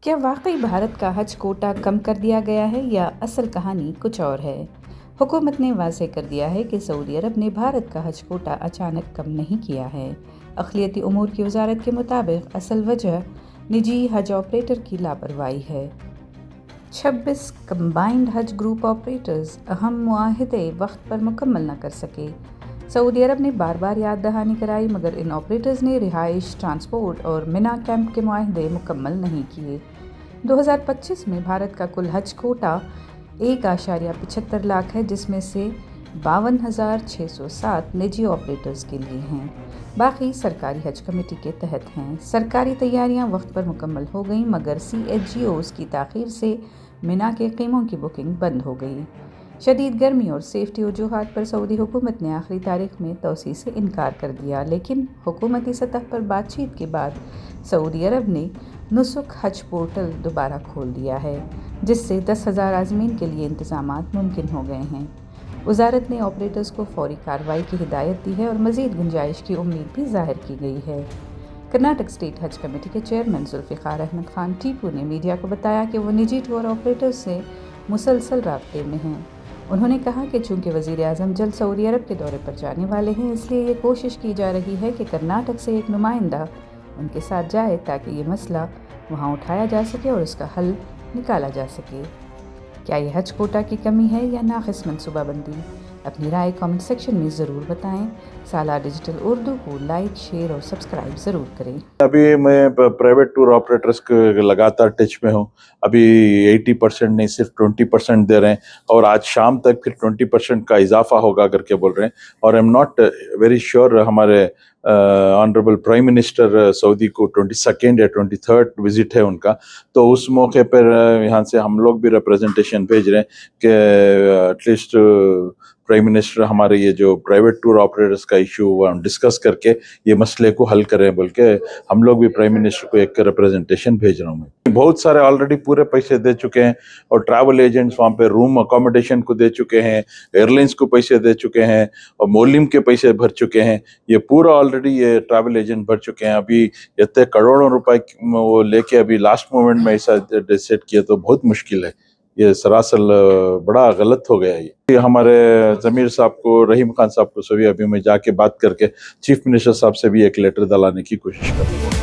کیا واقعی بھارت کا حج کوٹا کم کر دیا گیا ہے یا اصل کہانی کچھ اور ہے؟ حکومت نے واضح کر دیا ہے کہ سعودی عرب نے بھارت کا حج کوٹا اچانک کم نہیں کیا ہے۔ اقلیتی امور کی وزارت کے مطابق اصل وجہ نجی حج آپریٹر کی لاپرواہی ہے۔ 26 کمبائنڈ حج گروپ آپریٹرز اہم معاہدے وقت پر مکمل نہ کر سکے۔ سعودی عرب نے بار بار یاد دہانی کرائی مگر ان آپریٹرز نے رہائش، ٹرانسپورٹ اور مینا کیمپ کے معاہدے مکمل نہیں کیے۔ 2025 میں بھارت کا کل حج کوٹا 1.75 لاکھ ہے، جس میں سے 52,607 نجی آپریٹرز کے لیے ہیں، باقی سرکاری حج کمیٹی کے تحت ہیں۔ سرکاری تیاریاں وقت پر مکمل ہو گئیں مگر CHGOز کی تاخیر سے مینا کے خیموں کی بکنگ بند ہو گئی۔ شدید گرمی اور سیفٹی وجوہات پر سعودی حکومت نے آخری تاریخ میں توسیع سے انکار کر دیا، لیکن حکومتی سطح پر بات چیت کے بعد سعودی عرب نے نسک حج پورٹل دوبارہ کھول دیا ہے، جس سے 10,000 عازمین کے لیے انتظامات ممکن ہو گئے ہیں۔ وزارت نے آپریٹرز کو فوری کارروائی کی ہدایت دی ہے اور مزید گنجائش کی امید بھی ظاہر کی گئی ہے۔ کرناٹک اسٹیٹ حج کمیٹی کے چیئرمین ذوالفقار احمد خان ٹیپو نے میڈیا کو بتایا کہ وہ نجی ٹور آپریٹرز سے مسلسل رابطے میں ہیں۔ انہوں نے کہا کہ چونکہ وزیر اعظم جلد سعودی عرب کے دورے پر جانے والے ہیں، اس لیے یہ کوشش کی جا رہی ہے کہ کرناٹک سے ایک نمائندہ ان کے ساتھ جائے تاکہ یہ مسئلہ وہاں اٹھایا جا سکے اور اس کا حل نکالا جا سکے۔ کیا یہ حج کوٹا کی کمی ہے یا ناقص منصوبہ بندی؟ اپنی رائے کامنٹ سیکشن میں ضرور بتائیں۔ سالار ڈیجیٹل اردو کو لائک، شیئر اور سبسکرائب ضرور کریں۔ ابھی میں پرائیویٹ ٹور آپریٹرز کے لگاتار ٹچ میں ہوں۔ ابھی 80% نہیں، صرف 20% دے رہے ہیں اور آج شام تک پھر 20% کا اضافہ ہوگا کر کے بول رہے ہیں۔ اور ایم ناٹ ویری شیور، ہمارے آنریبل پرائم منسٹر سعودی کو 22 یا 23 وزٹ ہے ان کا، تو اس موقع پر یہاں سے ہم لوگ بھی ریپریزنٹیشن بھیج رہے ہیں کہ ایٹ لیسٹ پرائم منسٹر ہمارے یہ جو پرائیویٹ ٹور آپریٹرز کا ایشو ہوا ہم ڈسکس کر کے یہ مسئلے کو حل کریں، بلکہ ہم لوگ بھی پرائم منسٹر کو ایک ریپریزنٹیشن بھیج رہا ہوں میں۔ بہت سارے آلریڈی پورے پیسے دے چکے ہیں اور ٹریول ایجنٹس وہاں پہ روم اکوموڈیشن کو دے چکے ہیں، ایئر لائنس کو پیسے دے چکے ہیں اور مولم کے پیسے بھر چکے ہیں۔ یہ پورا آلریڈی یہ ٹریول ایجنٹ بھر چکے ہیں۔ ابھی اتنے کروڑوں روپے وہ لے کے ابھی لاسٹ مومنٹ میں ایسا ڈیسائڈ کیا تو بہت مشکل ہے۔ یہ سراسر بڑا غلط ہو گیا یہ ہمارے ضمیر صاحب کو، رحیم خان صاحب کو سبھی ابھی میں جا کے بات کر کے چیف منسٹر صاحب سے بھی ایک لیٹر دلانے کی کوشش کروں گا۔